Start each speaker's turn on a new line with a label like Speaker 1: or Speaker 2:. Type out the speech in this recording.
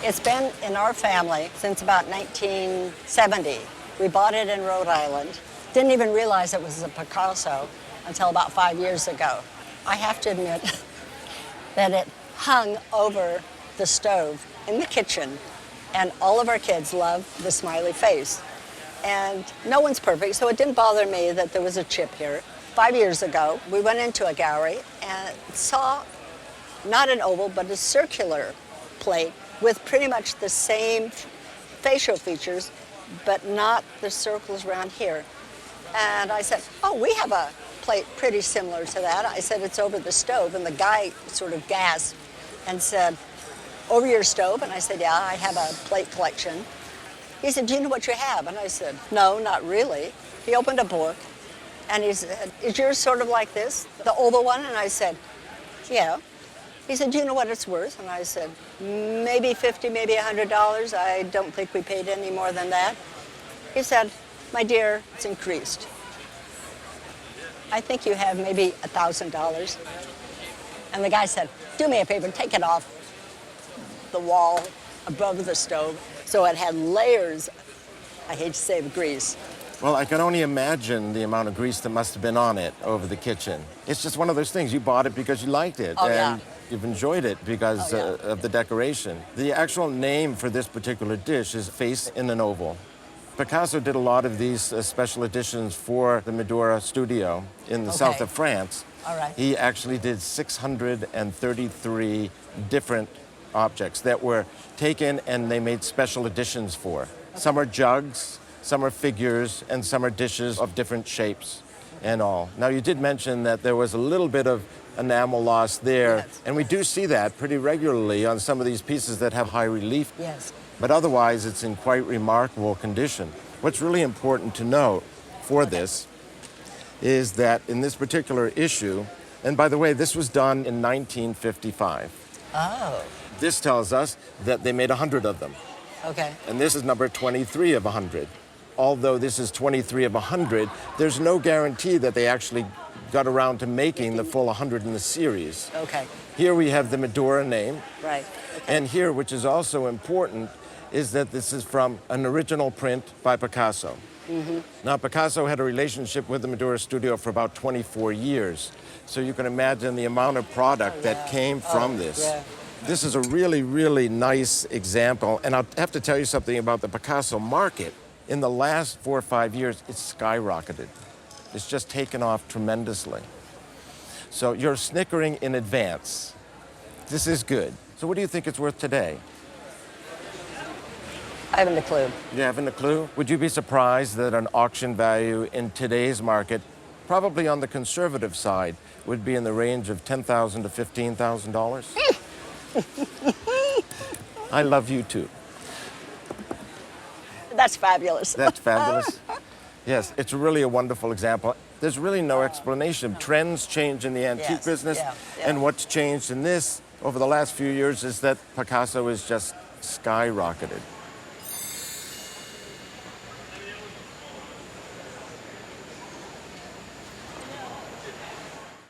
Speaker 1: It's been in our family since about 1970. We bought it in Rhode Island. Didn't even realize it was a Picasso until about 5 years ago. I have to admit that it hung over the stove in the kitchen, and all of our kids love the smiley face. And no one's perfect, so it didn't bother me that there was a chip here. 5 years ago, we went into a gallery and saw not an oval, but a circular plate with pretty much the same facial features, but not the circles around here. And I said, oh, we have a plate pretty similar to that. I said, it's over the stove. And the guy sort of gasped and said, over your stove? And I said, yeah, I have a plate collection. He said, do you know what you have? And I said, no, not really. He opened a book and he said, is yours sort of like this, the oval one? And I said, yeah. He said, do you know what it's worth? And I said, maybe $50, maybe $100. I don't think we paid any more than that. He said, my dear, it's increased. I think you have maybe $1,000. And the guy said, do me a favor, take it off the wall above the stove. So it had layers, I hate to say, of grease.
Speaker 2: Well, I can only imagine the amount of grease that must have been on it over the kitchen. It's just one of those things. You bought it because you liked it.
Speaker 1: Oh,
Speaker 2: and
Speaker 1: yeah.
Speaker 2: You've enjoyed it because of the decoration. The actual name for this particular dish is Face in an Oval. Picasso did a lot of these special editions for the Madoura studio in the south of France.
Speaker 1: All right.
Speaker 2: He actually did 633 different objects that were taken and they made special editions for. Some are jugs, some are figures, and some are dishes of different shapes and all. Now, you did mention that there was a little bit of enamel loss there,
Speaker 1: yes.
Speaker 2: And we do see that pretty regularly on some of these pieces that have high relief.
Speaker 1: Yes.
Speaker 2: But otherwise, it's in quite remarkable condition. What's really important to note for this is that in this particular issue, and by the way, this was done in 1955.
Speaker 1: Oh.
Speaker 2: This tells us that they made 100 of them.
Speaker 1: Okay.
Speaker 2: And this is number 23 of 100. Although this is 23 of 100, there's no guarantee that they actually got around to making the full 100 in the series.
Speaker 1: Okay.
Speaker 2: Here we have the Madoura name.
Speaker 1: Right. Okay.
Speaker 2: And here, which is also important, is that this is from an original print by Picasso. Mm-hmm. Now, Picasso had a relationship with the Madoura studio for about 24 years. So you can imagine the amount of product that came from this.
Speaker 1: Yeah.
Speaker 2: This is a really, really nice example. And I'll have to tell you something about the Picasso market. In the last 4 or 5 years, it's skyrocketed. It's just taken off tremendously. So you're snickering in advance. This is good. So what do you think it's worth today?
Speaker 1: I haven't a clue.
Speaker 2: You haven't a clue? Would you be surprised that an auction value in today's market, probably on the conservative side, would be in the range of $10,000 to $15,000? I love you too.
Speaker 1: That's fabulous.
Speaker 2: That's fabulous. Yes, it's really a wonderful example. There's really no explanation. Trends change in the antique business, and what's changed in this over the last few years is that Picasso is just skyrocketed.